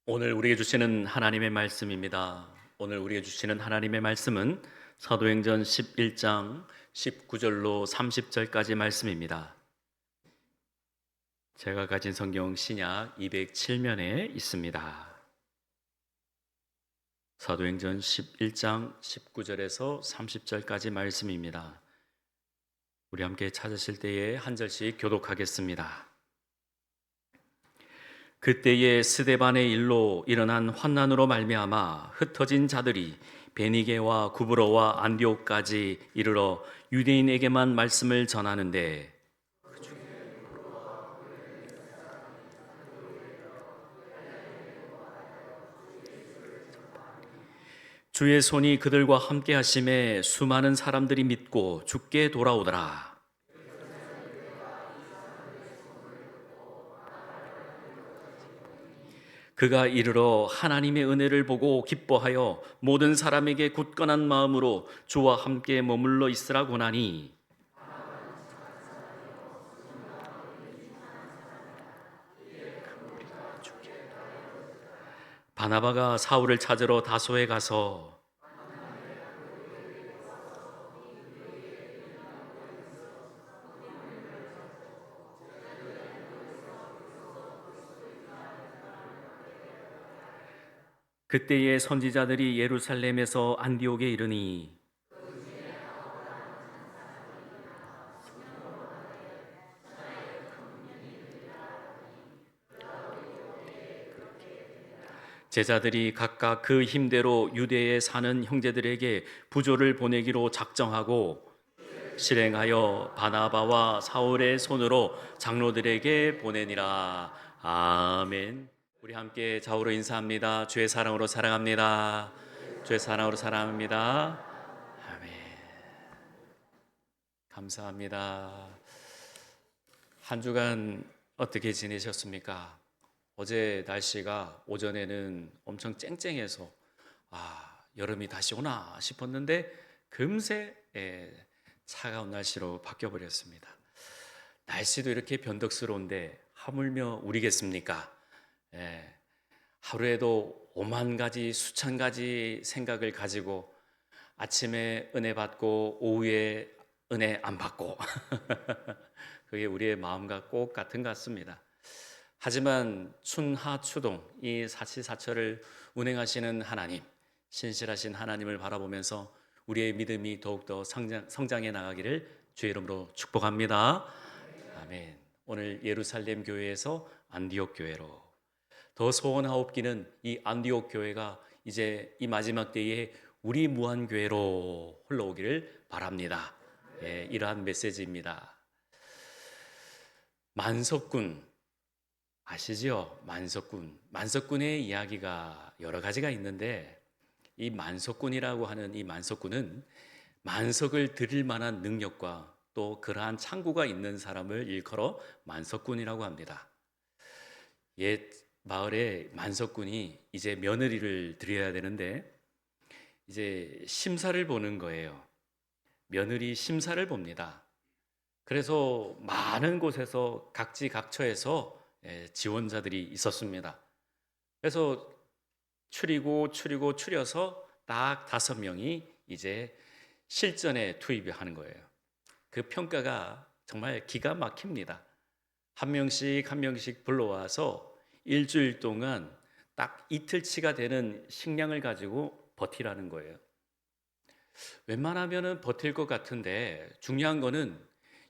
오늘 우리에게 주시는 하나님의 말씀입니다. 오늘 우리에게 주시는 하나님의 말씀은 사도행전 11장 19절로 30절까지 말씀입니다. 제가 가진 성경 신약 207면에 있습니다. 사도행전 11장 19절에서 30절까지 말씀입니다. 우리 함께 찾으실 때에 한 절씩 교독하겠습니다. 그때에 스데반의 일로 일어난 환난으로 말미암아 흩어진 자들이 베니게와 구브로와 안디옥까지 이르러 유대인에게만 말씀을 전하는데, 주의 손이 그들과 함께 하심에 수많은 사람들이 믿고 주께 돌아오더라. 그가 이르러 하나님의 은혜를 보고 기뻐하여 모든 사람에게 굳건한 마음으로 주와 함께 머물러 있으라 고나니, 바나바가 사울을 찾으러 다소에 가서 그때의 선지자들이 예루살렘에서 안디옥에 이르니, 제자들이 각각 그 힘대로 유대에 사는 형제들에게 부조를 보내기로 작정하고 실행하여 바나바와 사울의 손으로 장로들에게 보내니라. 아멘. 우리 함께 좌우로 인사합니다. 주의 사랑으로 사랑합니다. 주의 사랑으로 사랑합니다. 아멘. 감사합니다. 한 주간 어떻게 지내셨습니까? 어제 날씨가 오전에는 엄청 쨍쨍해서 여름이 다시 오나 싶었는데 금세 차가운 날씨로 바뀌어 버렸습니다. 날씨도 이렇게 변덕스러운데 하물며 우리겠습니까? 예, 하루에도 오만 가지 수천 가지 생각을 가지고 아침에 은혜 받고 오후에 은혜 안 받고 그게 우리의 마음과 꼭 같은 것 같습니다. 하지만 춘하추동 이 사치사철을 운행하시는 하나님, 신실하신 하나님을 바라보면서 우리의 믿음이 더욱더 성장해 나가기를 주의 이름으로 축복합니다. 아멘. 오늘 예루살렘 교회에서 안디옥 교회로, 더 소원하옵기는 이 안디옥 교회가 이제 이 마지막 때에 우리 무한교회로 흘러오기를 바랍니다. 이러한 메시지입니다. 만석군 아시죠? 만석군의 이야기가 여러 가지가 있는데, 이 만석군이라고 하는 이 만석군은 만석을 드릴 만한 능력과 또 그러한 창구가 있는 사람을 일컬어 만석군이라고 합니다. 옛 마을에 만석군이 이제 며느리를 드려야 되는데 이제 심사를 보는 거예요. 며느리 심사를 봅니다. 그래서 많은 곳에서 각지각처에서 지원자들이 있었습니다. 그래서 추려서 딱 5명이 이제 실전에 투입하는 거예요. 그 평가가 정말 기가 막힙니다. 한 명씩 한 명씩 불러와서 일주일 동안 딱 이틀치가 되는 식량을 가지고 버티라는 거예요. 웬만하면은 버틸 것 같은데 중요한 거는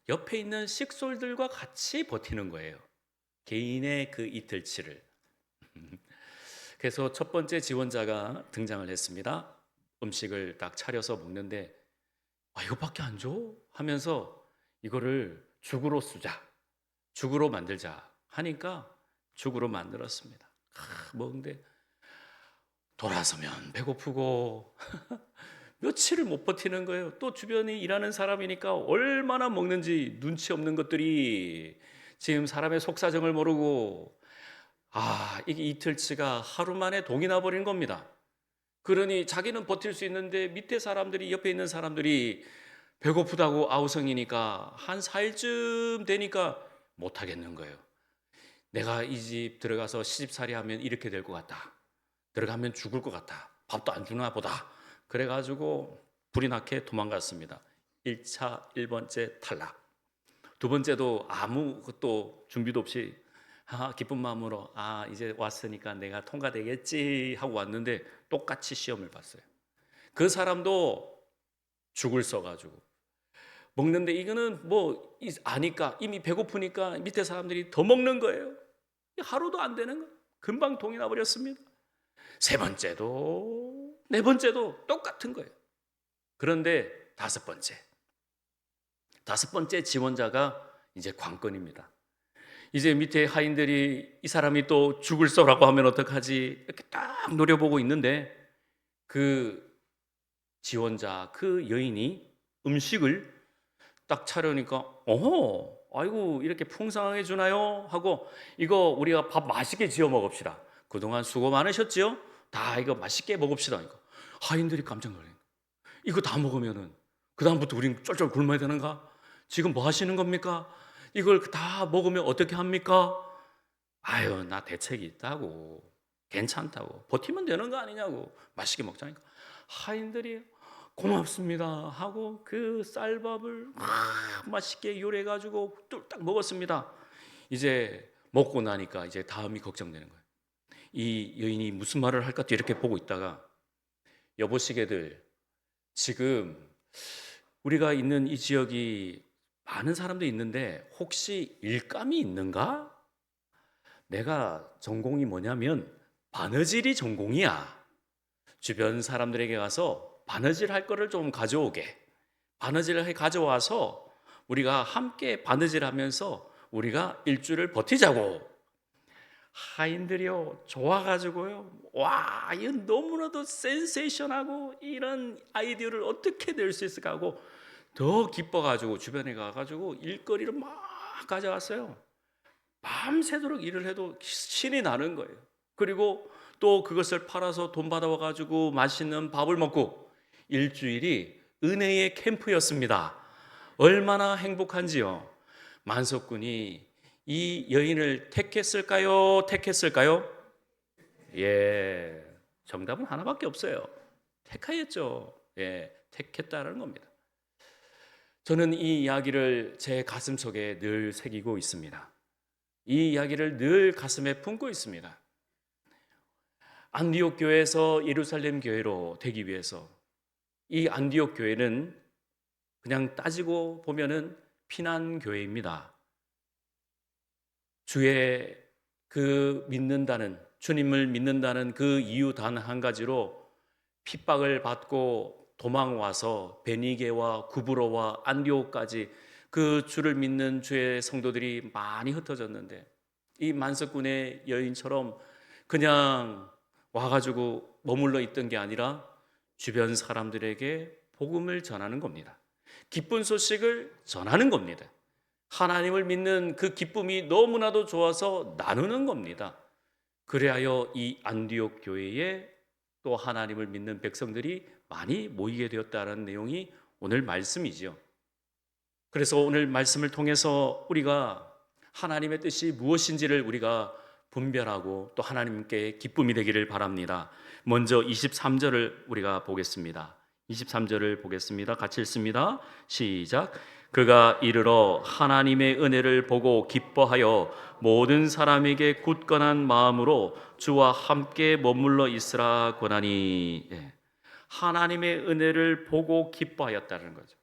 옆에 있는 식솔들과 같이 버티는 거예요. 개인의 그 이틀치를. 그래서 첫 번째 지원자가 등장을 했습니다. 음식을 딱 차려서 먹는데 이거밖에 안 줘? 하면서 이거를 죽으로 쓰자. 죽으로 만들자 하니까 죽으로 만들었습니다. 먹는데 돌아서면 배고프고 며칠을 못 버티는 거예요. 또 주변에 일하는 사람이니까 얼마나 먹는지 눈치 없는 것들이 지금 사람의 속사정을 모르고 이게 이틀치가 하루 만에 동이 나버린 겁니다. 그러니 자기는 버틸 수 있는데 밑에 사람들이, 옆에 있는 사람들이 배고프다고 아우성이니까 한 4일쯤 되니까 못 하겠는 거예요. 내가 이 집 들어가서 시집살이 하면 이렇게 될 것 같다. 들어가면 죽을 것 같다. 밥도 안 주나 보다. 그래가지고 불이 나게 도망갔습니다. 1차 1번째 탈락. 두 번째도 아무것도 준비도 없이 기쁜 마음으로 이제 왔으니까 내가 통과되겠지 하고 왔는데 똑같이 시험을 봤어요. 그 사람도 죽을 써가지고 먹는데 이거는 뭐 아니까 이미 배고프니까 밑에 사람들이 더 먹는 거예요. 하루도 안 되는 거. 금방 동이 나버렸습니다. 세 번째도 네 번째도 똑같은 거예요. 그런데 다섯 번째 지원자가 이제 관건입니다. 이제 밑에 하인들이 이 사람이 또 죽을 써라고 하면 어떡하지? 이렇게 딱 노려보고 있는데 그 지원자, 그 여인이 음식을 딱 차려니까 아이고 이렇게 풍성하게 주나요? 하고 이거 우리가 밥 맛있게 지어 먹읍시다. 그동안 수고 많으셨지요? 다 이거 맛있게 먹읍시다. 이거 하인들이 깜짝 놀라요. 이거 다 먹으면은 그 다음부터 우린 쫄쫄 굶어야 되는가? 지금 뭐 하시는 겁니까? 이걸 다 먹으면 어떻게 합니까? 아유, 나 대책이 있다고. 괜찮다고. 버티면 되는 거 아니냐고. 맛있게 먹자니까. 하인들이 고맙습니다 하고 그 쌀밥을 맛있게 요리해가지고 뚝딱 먹었습니다. 이제 먹고 나니까 이제 다음이 걱정되는 거예요. 이 여인이 무슨 말을 할까 이렇게 보고 있다가 여보시게들, 지금 우리가 있는 이 지역이 많은 사람도 있는데 혹시 일감이 있는가? 내가 전공이 뭐냐면 바느질이 전공이야. 주변 사람들에게 가서 바느질 할 거를 좀 가져오게. 바느질을 가져와서 우리가 함께 바느질 하면서 우리가 일주를 버티자고. 하인들이요 좋아가지고요, 와 이거 너무나도 센세이션하고 이런 아이디어를 어떻게 낼 수 있을까 하고 더 기뻐가지고 주변에 가가지고 일거리를 막 가져왔어요. 밤새도록 일을 해도 신이 나는 거예요. 그리고 또 그것을 팔아서 돈 받아와가지고 맛있는 밥을 먹고 일주일이 은혜의 캠프였습니다. 얼마나 행복한지요. 만석군이 이 여인을 택했을까요? 택했을까요? 예, 정답은 하나밖에 없어요. 택하였죠. 예, 택했다라는 겁니다. 저는 이 이야기를 제 가슴 속에 늘 새기고 있습니다. 이 이야기를 늘 가슴에 품고 있습니다. 안디옥 교회에서 예루살렘 교회로 되기 위해서 이 안디옥 교회는 그냥 따지고 보면은 피난 교회입니다. 주의 그 믿는다는, 주님을 믿는다는 그 이유 단 한 가지로 핍박을 받고 도망와서 베니게와 구브로와 안디옥까지 그 주를 믿는 주의 성도들이 많이 흩어졌는데 이 만석군의 여인처럼 그냥 와가지고 머물러 있던 게 아니라 주변 사람들에게 복음을 전하는 겁니다. 기쁜 소식을 전하는 겁니다. 하나님을 믿는 그 기쁨이 너무나도 좋아서 나누는 겁니다. 그래야 이 안디옥 교회에 또 하나님을 믿는 백성들이 많이 모이게 되었다는 내용이 오늘 말씀이죠. 그래서 오늘 말씀을 통해서 우리가 하나님의 뜻이 무엇인지를 우리가 분별하고 또 하나님께 기쁨이 되기를 바랍니다. 먼저 23절을 우리가 보겠습니다. 23절을 보겠습니다. 같이 읽습니다. 시작. 그가 이르러 하나님의 은혜를 보고 기뻐하여 모든 사람에게 굳건한 마음으로 주와 함께 머물러 있으라 권하니. 하나님의 은혜를 보고 기뻐하였다는 거죠.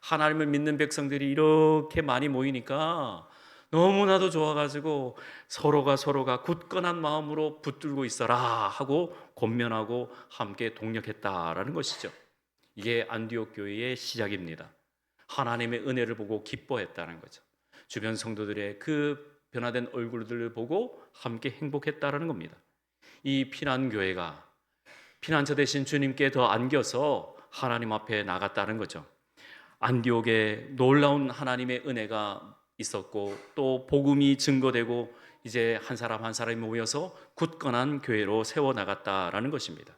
하나님을 믿는 백성들이 이렇게 많이 모이니까 너무나도 좋아가지고 서로가 굳건한 마음으로 붙들고 있어라 하고 권면하고 함께 동력했다라는 것이죠. 이게 안디옥 교회의 시작입니다. 하나님의 은혜를 보고 기뻐했다는 거죠. 주변 성도들의 그 변화된 얼굴들을 보고 함께 행복했다라는 겁니다. 이 피난교회가 피난처 되신 주님께 더 안겨서 하나님 앞에 나갔다는 거죠. 안디옥에 놀라운 하나님의 은혜가 있었고 또 복음이 증거되고 이제 한 사람 한 사람이 모여서 굳건한 교회로 세워나갔다라는 것입니다.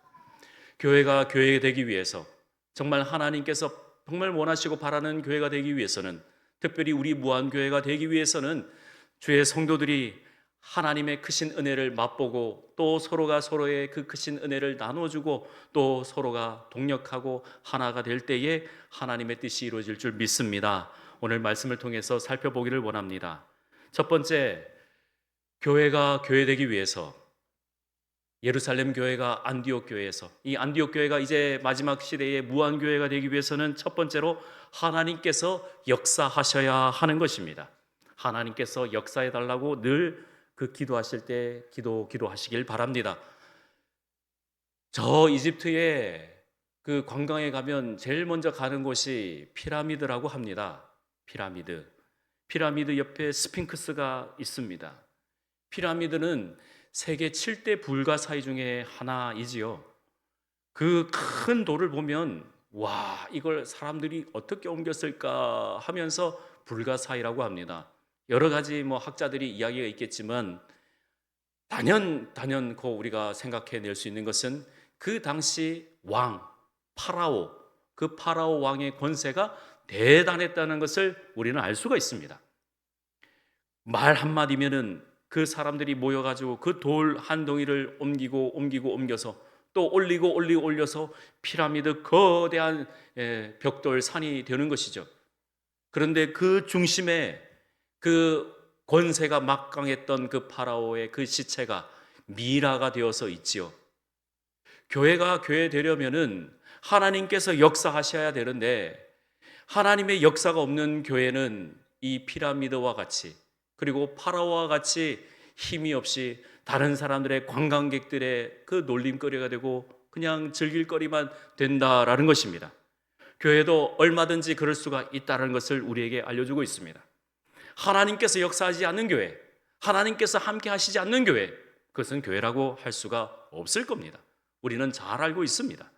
교회가 교회 되기 위해서 정말 하나님께서 정말 원하시고 바라는 교회가 되기 위해서는, 특별히 우리 무한교회가 되기 위해서는 주의 성도들이 하나님의 크신 은혜를 맛보고 또 서로가 서로의 그 크신 은혜를 나눠주고 또 서로가 동력하고 하나가 될 때에 하나님의 뜻이 이루어질 줄 믿습니다. 오늘 말씀을 통해서 살펴보기를 원합니다. 첫 번째, 교회가 교회되기 위해서 예루살렘 교회가 안디옥 교회에서 이 안디옥 교회가 이제 마지막 시대의 무한 교회가 되기 위해서는 첫 번째로 하나님께서 역사하셔야 하는 것입니다. 하나님께서 역사해 달라고 늘 그 기도하실 때 기도하시길 바랍니다. 저 이집트에 그 관광에 가면 제일 먼저 가는 곳이 피라미드라고 합니다. 피라미드 옆에 스핑크스가 있습니다. 피라미드는 세계 7대 불가사의 중에 하나이지요. 그 큰 돌을 보면 와, 이걸 사람들이 어떻게 옮겼을까 하면서 불가사의라고 합니다. 여러 가지 학자들이 이야기가 있겠지만 단연코 우리가 생각해낼 수 있는 것은 그 당시 왕 파라오, 그 파라오 왕의 권세가 대단했다는 것을 우리는 알 수가 있습니다. 말 한마디면은 그 사람들이 모여가지고 그 돌 한 덩이를 옮겨서 또 올려서 피라미드 거대한 벽돌 산이 되는 것이죠. 그런데 그 중심에 그 권세가 막강했던 그 파라오의 그 시체가 미라가 되어서 있지요. 교회가 교회 되려면은 하나님께서 역사하셔야 되는데 하나님의 역사가 없는 교회는 이 피라미드와 같이 그리고 파라오와 같이 힘이 없이 다른 사람들의 관광객들의 그 놀림거리가 되고 그냥 즐길거리만 된다라는 것입니다. 교회도 얼마든지 그럴 수가 있다는 것을 우리에게 알려주고 있습니다. 하나님께서 역사하지 않는 교회, 하나님께서 함께 하시지 않는 교회, 그것은 교회라고 할 수가 없을 겁니다. 우리는 잘 알고 있습니다.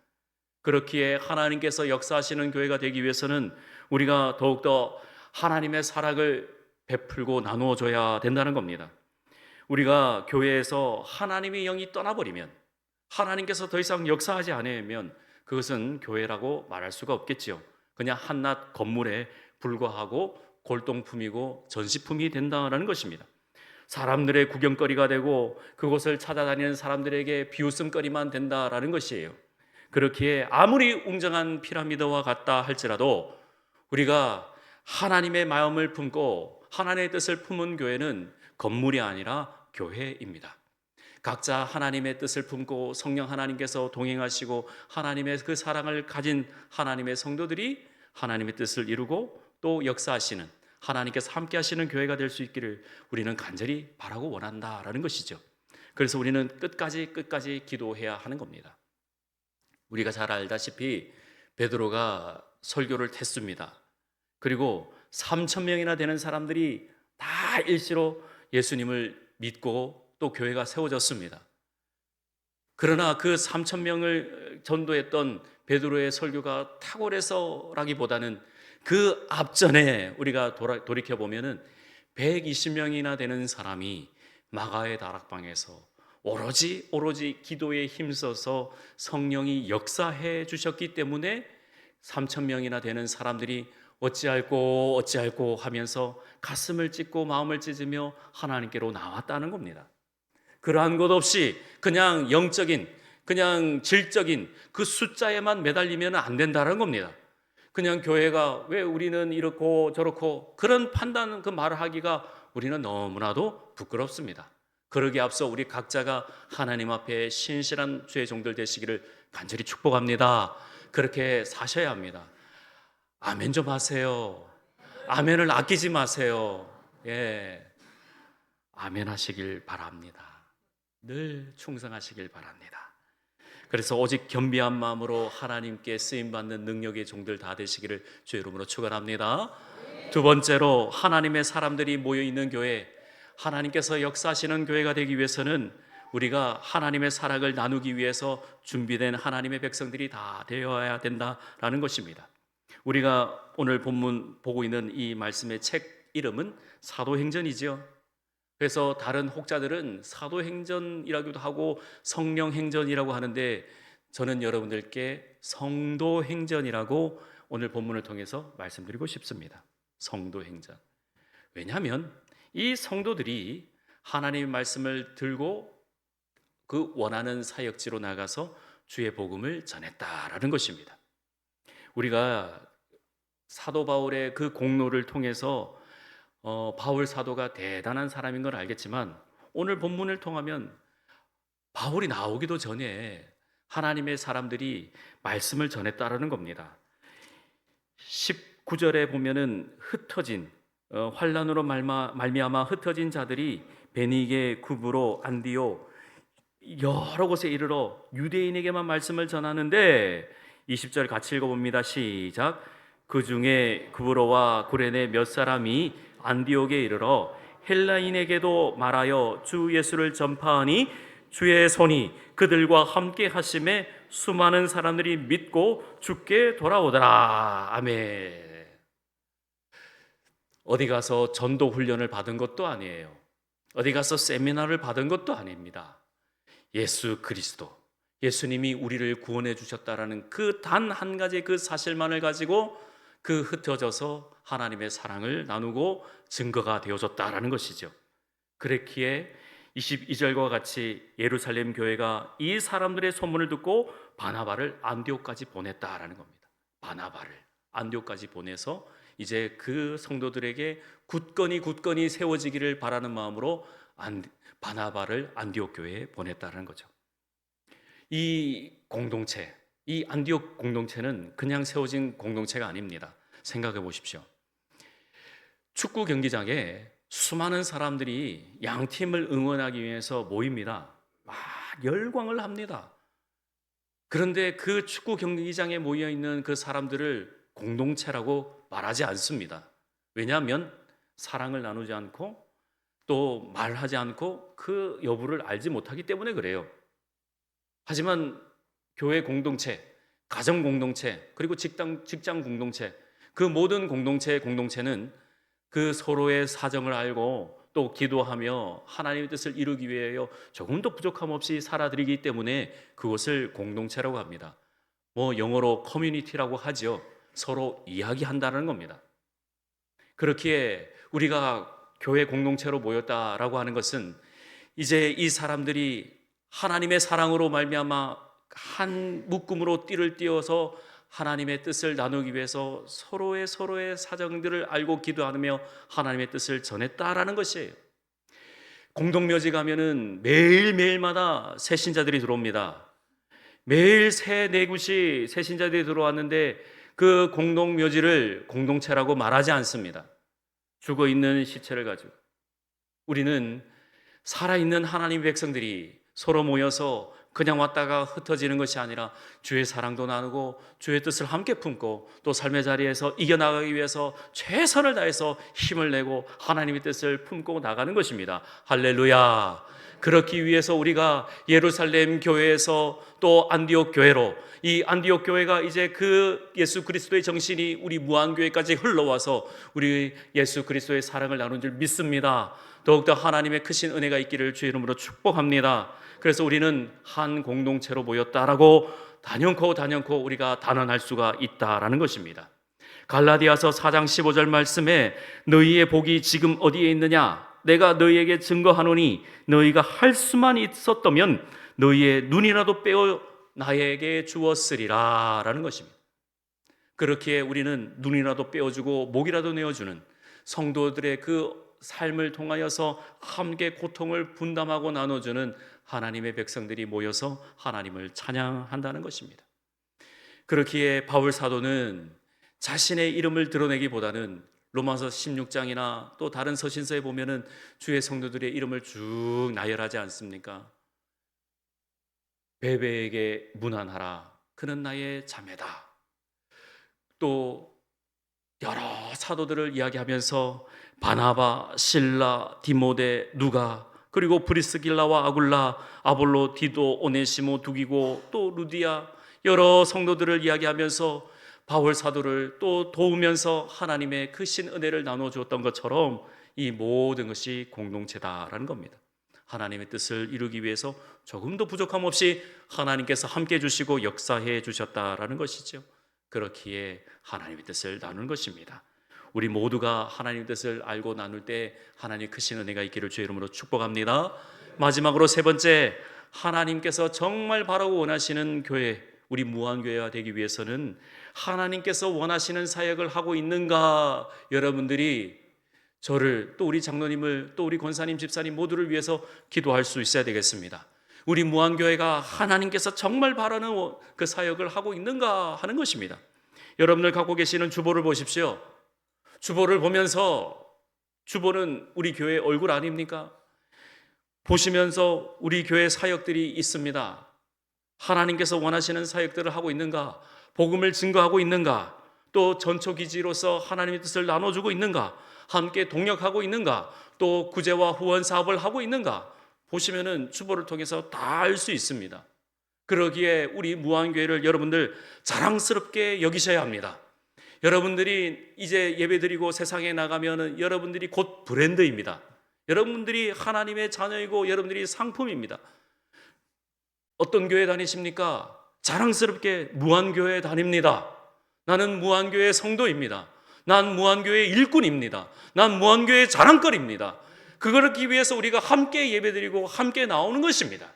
그렇기에 하나님께서 역사하시는 교회가 되기 위해서는 우리가 더욱더 하나님의 사랑을 베풀고 나누어줘야 된다는 겁니다. 우리가 교회에서 하나님의 영이 떠나버리면, 하나님께서 더 이상 역사하지 않으면 그것은 교회라고 말할 수가 없겠지요. 그냥 한낱 건물에 불과하고 골동품이고 전시품이 된다는 것입니다. 사람들의 구경거리가 되고 그곳을 찾아다니는 사람들에게 비웃음거리만 된다라는 것이에요. 그렇기에 아무리 웅장한 피라미드와 같다 할지라도 우리가 하나님의 마음을 품고 하나님의 뜻을 품은 교회는 건물이 아니라 교회입니다. 각자 하나님의 뜻을 품고 성령 하나님께서 동행하시고 하나님의 그 사랑을 가진 하나님의 성도들이 하나님의 뜻을 이루고 또 역사하시는 하나님께서 함께 하시는 교회가 될 수 있기를 우리는 간절히 바라고 원한다라는 것이죠. 그래서 우리는 끝까지 기도해야 하는 겁니다. 우리가 잘 알다시피 베드로가 설교를 했습니다. 그리고 3,000명이나 되는 사람들이 다 일시로 예수님을 믿고 또 교회가 세워졌습니다. 그러나 그 3,000명을 전도했던 베드로의 설교가 탁월해서라기보다는 그 앞전에 우리가 돌이켜보면 120명이나 되는 사람이 마가의 다락방에서 오로지 기도에 힘써서 성령이 역사해 주셨기 때문에 3,000명이나 되는 사람들이 어찌할꼬 하면서 가슴을 찢고 마음을 찢으며 하나님께로 나왔다는 겁니다. 그러한 것 없이 그냥 영적인, 그냥 질적인 그 숫자에만 매달리면 안 된다는 겁니다. 그냥 교회가 왜 우리는 이렇고 저렇고 그런 판단, 그 말을 하기가 우리는 너무나도 부끄럽습니다. 그러기에 앞서 우리 각자가 하나님 앞에 신실한 주의 종들 되시기를 간절히 축복합니다. 그렇게 사셔야 합니다. 아멘 좀 하세요. 아멘을 아끼지 마세요. 예, 아멘 하시길 바랍니다. 늘 충성하시길 바랍니다. 그래서 오직 겸비한 마음으로 하나님께 쓰임받는 능력의 종들 다 되시기를 주의 이름으로 축원합니다. 두 번째로 하나님의 사람들이 모여있는 교회, 하나님께서 역사하시는 교회가 되기 위해서는 우리가 하나님의 사랑을 나누기 위해서 준비된 하나님의 백성들이 다 되어야 된다라는 것입니다. 우리가 오늘 본문 보고 있는 이 말씀의 책 이름은 사도행전이죠. 그래서 다른 혹자들은 사도행전이라고도 하고 성령행전이라고 하는데 저는 여러분들께 성도행전이라고 오늘 본문을 통해서 말씀드리고 싶습니다. 성도행전. 왜냐하면 이 성도들이 하나님의 말씀을 들고 그 원하는 사역지로 나가서 주의 복음을 전했다라는 것입니다. 우리가 사도 바울의 그 공로를 통해서 바울 사도가 대단한 사람인 걸 알겠지만, 오늘 본문을 통하면 바울이 나오기도 전에 하나님의 사람들이 말씀을 전했다라는 겁니다. 19절에 보면은 흩어진 환란으로 말미암아 흩어진 자들이 베니게, 구브로, 안디오 여러 곳에 이르러 유대인에게만 말씀을 전하는데, 20절 같이 읽어봅니다. 시작. 그 중에 구브로와 구레네 몇 사람이 안디옥에 이르러 헬라인에게도 말하여 주 예수를 전파하니 주의 손이 그들과 함께 하심에 수많은 사람들이 믿고 주께 돌아오더라. 아멘. 어디 가서 전도 훈련을 받은 것도 아니에요. 어디 가서 세미나를 받은 것도 아닙니다. 예수 그리스도, 예수님이 우리를 구원해 주셨다라는 그 단 한 가지 그 사실만을 가지고 그 흩어져서 하나님의 사랑을 나누고 증거가 되어졌다라는 것이죠. 그랬기에 22절과 같이 예루살렘 교회가 이 사람들의 소문을 듣고 바나바를 안디옥까지 보냈다라는 겁니다. 바나바를 안디옥까지 보내서 이제 그 성도들에게 굳건히 세워지기를 바라는 마음으로 바나바를 안디옥 교회에 보냈다는 거죠. 이 공동체, 이 안디옥 공동체는 그냥 세워진 공동체가 아닙니다. 생각해 보십시오. 축구 경기장에 수많은 사람들이 양팀을 응원하기 위해서 모입니다. 막 열광을 합니다. 그런데 그 축구 경기장에 모여 있는 그 사람들을 공동체라고 말하지 않습니다. 왜냐하면 사랑을 나누지 않고 또 말하지 않고 그 여부를 알지 못하기 때문에 그래요. 하지만 교회 공동체, 가정 공동체, 그리고 직장 공동체, 그 모든 공동체는 그 서로의 사정을 알고 또 기도하며 하나님의 뜻을 이루기 위하여 조금도 부족함 없이 살아드리기 때문에 그것을 공동체라고 합니다. 영어로 커뮤니티라고 하죠. 서로 이야기한다는 겁니다. 그렇기에 우리가 교회 공동체로 모였다라고 하는 것은 이제 이 사람들이 하나님의 사랑으로 말미암아 한 묶음으로 띠를 띄어서 하나님의 뜻을 나누기 위해서 서로의 사정들을 알고 기도하며 하나님의 뜻을 전했다라는 것이에요. 공동묘지 가면은 매일마다 새 신자들이 들어옵니다. 매일 새 네굿이 새 신자들이 들어왔는데 그 공동묘지를 공동체라고 말하지 않습니다. 죽어있는 시체를 가지고 우리는 살아있는 하나님의 백성들이 서로 모여서 그냥 왔다가 흩어지는 것이 아니라 주의 사랑도 나누고 주의 뜻을 함께 품고 또 삶의 자리에서 이겨나가기 위해서 최선을 다해서 힘을 내고 하나님의 뜻을 품고 나가는 것입니다. 할렐루야. 그렇기 위해서 우리가 예루살렘 교회에서 또 안디옥 교회로, 이 안디옥 교회가 이제 그 예수 그리스도의 정신이 우리 무한교회까지 흘러와서 우리 예수 그리스도의 사랑을 나눈 줄 믿습니다. 더욱더 하나님의 크신 은혜가 있기를 주의 이름으로 축복합니다. 그래서 우리는 한 공동체로 모였다라고 단연코 우리가 단언할 수가 있다라는 것입니다. 갈라디아서 4장 15절 말씀에 너희의 복이 지금 어디에 있느냐? 내가 너희에게 증거하노니 너희가 할 수만 있었다면 너희의 눈이라도 빼어 나에게 주었으리라 라는 것입니다. 그렇기에 우리는 눈이라도 빼어주고 목이라도 내어주는 성도들의 그 삶을 통하여서 함께 고통을 분담하고 나눠주는 하나님의 백성들이 모여서 하나님을 찬양한다는 것입니다. 그렇기에 바울 사도는 자신의 이름을 드러내기보다는 로마서 16장이나 또 다른 서신서에 보면은 주의 성도들의 이름을 쭉 나열하지 않습니까? 베베에게 문안하라. 그는 나의 자매다. 또 여러 사도들을 이야기하면서 바나바, 실라, 디모데, 누가, 그리고 브리스길라와 아굴라, 아볼로, 디도, 오네시모, 두기고, 또 루디아, 여러 성도들을 이야기하면서 바울 사도를 또 도우면서 하나님의 그 신은혜를 나눠주었던 것처럼 이 모든 것이 공동체다라는 겁니다. 하나님의 뜻을 이루기 위해서 조금도 부족함 없이 하나님께서 함께 해주시고 역사해 주셨다라는 것이죠. 그렇기에 하나님의 뜻을 나누는 것입니다. 우리 모두가 하나님 뜻을 알고 나눌 때 하나님 크신 은혜가 있기를 주의 이름으로 축복합니다. 마지막으로 세 번째, 하나님께서 정말 바라고 원하시는 교회, 우리 무한교회가 되기 위해서는 하나님께서 원하시는 사역을 하고 있는가, 여러분들이 저를, 또 우리 장로님을, 또 우리 권사님, 집사님 모두를 위해서 기도할 수 있어야 되겠습니다. 우리 무한교회가 하나님께서 정말 바라는 그 사역을 하고 있는가 하는 것입니다. 여러분들 갖고 계시는 주보를 보십시오. 주보를 보면서, 주보는 우리 교회 얼굴 아닙니까? 보시면서 우리 교회 사역들이 있습니다. 하나님께서 원하시는 사역들을 하고 있는가? 복음을 증거하고 있는가? 또 전초기지로서 하나님의 뜻을 나눠주고 있는가? 함께 동역하고 있는가? 또 구제와 후원 사업을 하고 있는가? 보시면은 주보를 통해서 다 알 수 있습니다. 그러기에 우리 무한교회를 여러분들 자랑스럽게 여기셔야 합니다. 여러분들이 이제 예배드리고 세상에 나가면은 여러분들이 곧 브랜드입니다. 여러분들이 하나님의 자녀이고 여러분들이 상품입니다. 어떤 교회 다니십니까? 자랑스럽게 무한교회 다닙니다. 나는 무한교회 성도입니다. 난 무한교회 일꾼입니다. 난 무한교회 자랑거리입니다. 그러기 위해서 우리가 함께 예배드리고 함께 나오는 것입니다.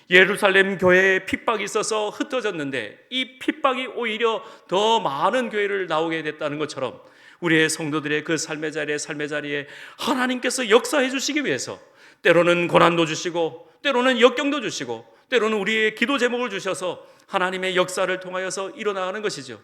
예루살렘 교회에 핍박이 있어서 흩어졌는데 이 핍박이 오히려 더 많은 교회를 나오게 됐다는 것처럼 우리의 성도들의 그 삶의 자리에 하나님께서 역사해 주시기 위해서 때로는 고난도 주시고 때로는 역경도 주시고 때로는 우리의 기도 제목을 주셔서 하나님의 역사를 통하여서 일어나가는 것이죠.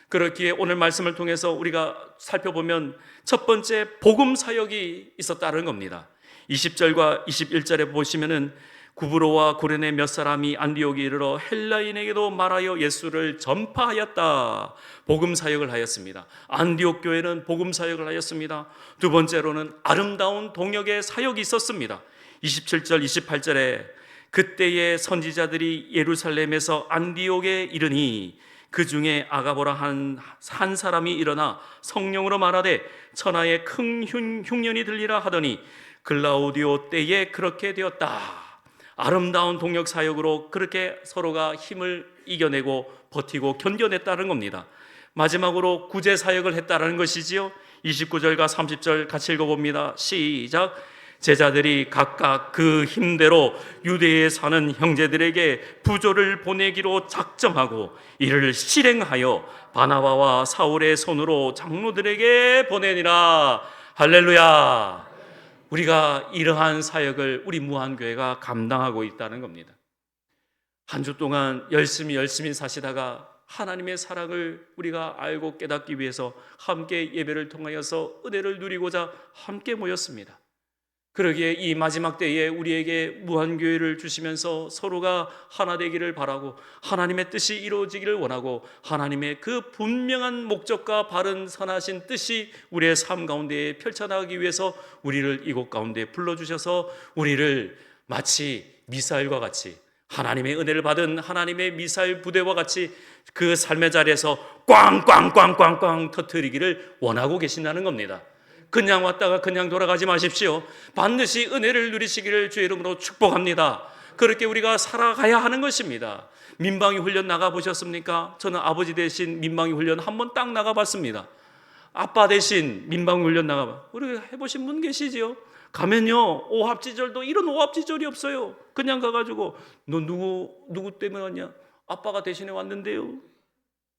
그렇기에 오늘 말씀을 통해서 우리가 살펴보면 첫 번째 복음 사역이 있었다는 겁니다. 20절과 21절에 보시면은 구브로와 고레네 몇 사람이 안디옥에 이르러 헬라인에게도 말하여 예수를 전파하였다. 복음 사역을 하였습니다. 안디옥 교회는 복음 사역을 하였습니다. 두 번째로는 아름다운 동역의 사역이 있었습니다. 27절 28절에 그때의 선지자들이 예루살렘에서 안디옥에 이르니 그 중에 아가보라 한 사람이 일어나 성령으로 말하되 천하에 큰 흉년이 들리라 하더니 글라우디오 때에 그렇게 되었다. 아름다운 동역 사역으로 그렇게 서로가 힘을 이겨내고 버티고 견뎌냈다는 겁니다. 마지막으로 구제 사역을 했다는 것이지요. 29절과 30절 같이 읽어봅니다. 시작. 제자들이 각각 그 힘대로 유대에 사는 형제들에게 부조를 보내기로 작정하고 이를 실행하여 바나바와 사울의 손으로 장로들에게 보내니라. 할렐루야. 우리가 이러한 사역을 우리 무한교회가 감당하고 있다는 겁니다. 한 주 동안 열심히 사시다가 하나님의 사랑을 우리가 알고 깨닫기 위해서 함께 예배를 통하여서 은혜를 누리고자 함께 모였습니다. 그러기에 이 마지막 때에 우리에게 무한교회를 주시면서 서로가 하나 되기를 바라고 하나님의 뜻이 이루어지기를 원하고 하나님의 그 분명한 목적과 바른 선하신 뜻이 우리의 삶 가운데 펼쳐나가기 위해서 우리를 이곳 가운데 불러주셔서 우리를 마치 미사일과 같이 하나님의 은혜를 받은 하나님의 미사일 부대와 같이 그 삶의 자리에서 꽝꽝꽝꽝꽝 터뜨리기를 원하고 계신다는 겁니다. 그냥 왔다가 그냥 돌아가지 마십시오. 반드시 은혜를 누리시기를 주의 이름으로 축복합니다. 그렇게 우리가 살아가야 하는 것입니다. 민방위 훈련 나가보셨습니까? 저는 아버지 대신 민방위 훈련 한번 딱 나가봤습니다. 아빠 대신 민방위 훈련 나가봐. 우리 해보신 분 계시지요? 가면요 오합지졸도 이런 오합지졸이 없어요. 그냥 가가지고 너 누구 때문에 왔냐? 아빠가 대신에 왔는데요.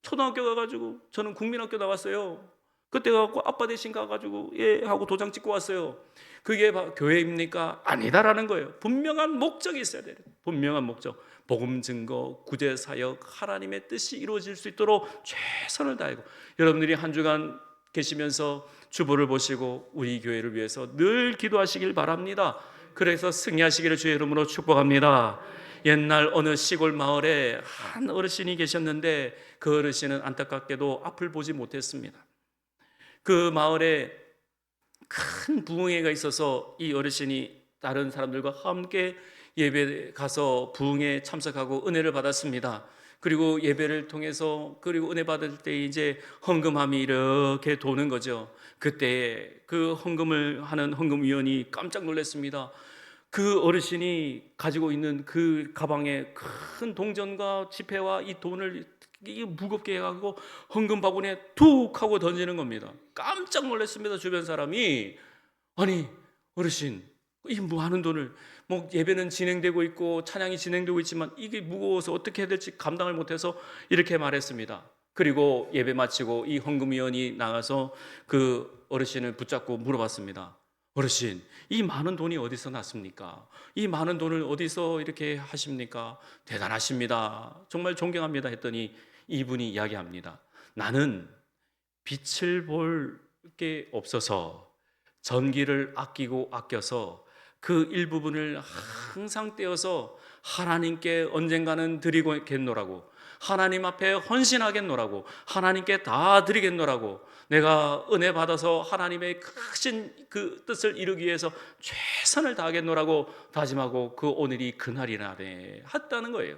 초등학교 가가지고 저는 국민학교 나왔어요. 그때 가고 아빠 대신 가가지고 예 하고 도장 찍고 왔어요. 그게 교회입니까? 아니다라는 거예요. 분명한 목적이 있어야 돼요. 분명한 목적. 복음 증거, 구제 사역, 하나님의 뜻이 이루어질 수 있도록 최선을 다하고 여러분들이 한 주간 계시면서 주보를 보시고 우리 교회를 위해서 늘 기도하시길 바랍니다. 그래서 승리하시기를 주의 이름으로 축복합니다. 옛날 어느 시골 마을에 한 어르신이 계셨는데 그 어르신은 안타깝게도 앞을 보지 못했습니다. 그 마을에 큰 부흥회가 있어서 이 어르신이 다른 사람들과 함께 예배 가서 부흥회에 참석하고 은혜를 받았습니다. 그리고 예배를 통해서 그리고 은혜 받을 때 이제 헌금함이 이렇게 도는 거죠. 그때 그 헌금을 하는 헌금위원이 깜짝 놀랐습니다. 그 어르신이 가지고 있는 그 가방에 큰 동전과 지폐와 이 돈을 이게 무겁게 해가지고 헌금 바구니에 툭 하고 던지는 겁니다. 깜짝 놀랐습니다. 주변 사람이. 아니 어르신, 이 많은 돈을, 뭐 예배는 진행되고 있고 찬양이 진행되고 있지만 이게 무거워서 어떻게 해야 될지 감당을 못해서 이렇게 말했습니다. 그리고 예배 마치고 이 헌금위원이 나가서 그 어르신을 붙잡고 물어봤습니다. 어르신, 이 많은 돈이 어디서 났습니까? 이 많은 돈을 어디서 이렇게 하십니까? 대단하십니다. 정말 존경합니다. 했더니 이분이 이야기합니다. 나는 빛을 볼 게 없어서 전기를 아끼고 아껴서 그 일부분을 항상 떼어서 하나님께 언젠가는 드리겠노라고, 하나님 앞에 헌신하겠노라고, 하나님께 다 드리겠노라고, 내가 은혜 받아서 하나님의 크신 그 뜻을 이루기 위해서 최선을 다하겠노라고 다짐하고 그 오늘이 그날이라 했다는 거예요.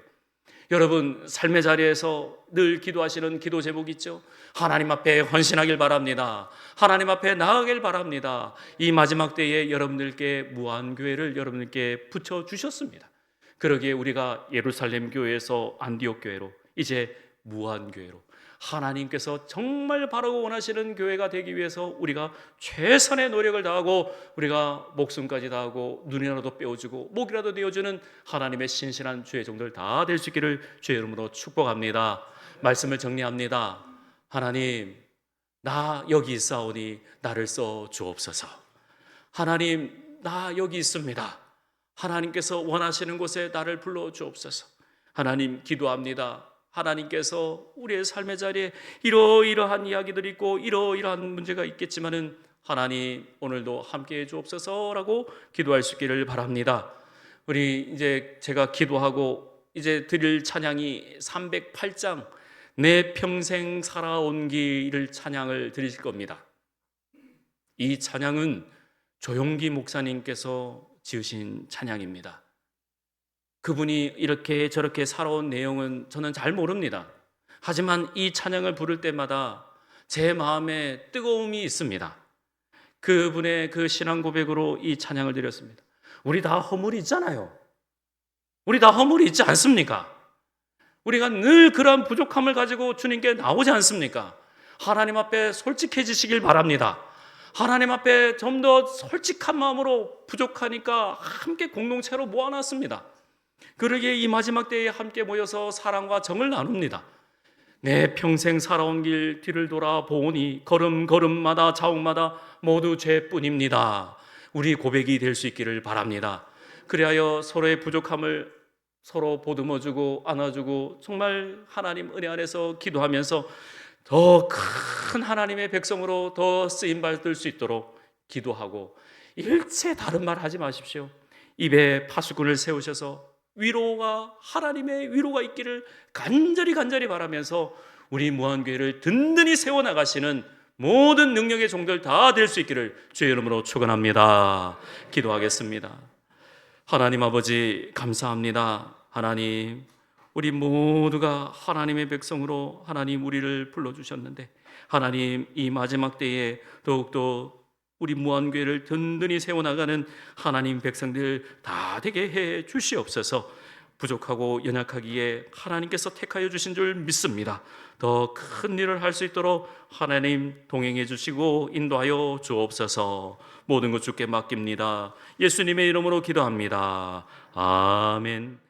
여러분 삶의 자리에서 늘 기도하시는 기도 제목이 있죠. 하나님 앞에 헌신하길 바랍니다. 하나님 앞에 나아가길 바랍니다. 이 마지막 때에 여러분들께 무한교회를 여러분들께 붙여주셨습니다. 그러기에 우리가 예루살렘 교회에서 안디옥 교회로 이제 무한교회로, 하나님께서 정말 바라고 원하시는 교회가 되기 위해서 우리가 최선의 노력을 다하고 우리가 목숨까지 다하고 눈이라도 빼어주고 목이라도 되어주는 하나님의 신실한 주의 종들 다 될 수 있기를 주의 이름으로 축복합니다. 말씀을 정리합니다. 하나님, 나 여기 있사오니 나를 써 주옵소서. 하나님, 나 여기 있습니다. 하나님께서 원하시는 곳에 나를 불러 주옵소서. 하나님, 기도합니다. 하나님께서 우리의 삶의 자리에 이러이러한 이야기들이 있고 이러이러한 문제가 있겠지만은 하나님 오늘도 함께해 주옵소서라고 기도할 수 있기를 바랍니다. 우리 이제 제가 기도하고 이제 드릴 찬양이 308장 내 평생 살아온 길을 찬양을 드릴 겁니다. 이 찬양은 조용기 목사님께서 지으신 찬양입니다. 그분이 이렇게 저렇게 살아온 내용은 저는 잘 모릅니다. 하지만 이 찬양을 부를 때마다 제 마음에 뜨거움이 있습니다. 그분의 그 신앙 고백으로 이 찬양을 드렸습니다. 우리 다 허물이 있잖아요. 우리 다 허물이 있지 않습니까? 우리가 늘 그러한 부족함을 가지고 주님께 나오지 않습니까? 하나님 앞에 솔직해지시길 바랍니다. 하나님 앞에 좀 더 솔직한 마음으로 부족하니까 함께 공동체로 모아놨습니다. 그러기에 이 마지막 때에 함께 모여서 사랑과 정을 나눕니다. 내 평생 살아온 길 뒤를 돌아보니 걸음걸음마다 자욱마다 모두 죄뿐입니다. 우리 고백이 될 수 있기를 바랍니다. 그리하여 서로의 부족함을 서로 보듬어주고 안아주고 정말 하나님 은혜 안에서 기도하면서 더 큰 하나님의 백성으로 더 쓰임받을 수 있도록 기도하고, 일체 다른 말 하지 마십시오. 입에 파수꾼을 세우셔서 위로가, 하나님의 위로가 있기를 간절히 바라면서 우리 무한교회를 든든히 세워나가시는 모든 능력의 종들 다 될 수 있기를 주의 이름으로 축원합니다. 기도하겠습니다. 하나님 아버지 감사합니다. 하나님, 우리 모두가 하나님의 백성으로 하나님 우리를 불러주셨는데 하나님 이 마지막 때에 더욱더 우리 무한교회를 든든히 세워나가는 하나님 백성들 다 되게 해 주시옵소서. 부족하고 연약하기에 하나님께서 택하여 주신 줄 믿습니다. 더 큰 일을 할 수 있도록 하나님 동행해 주시고 인도하여 주옵소서. 모든 것 주께 맡깁니다. 예수님의 이름으로 기도합니다. 아멘.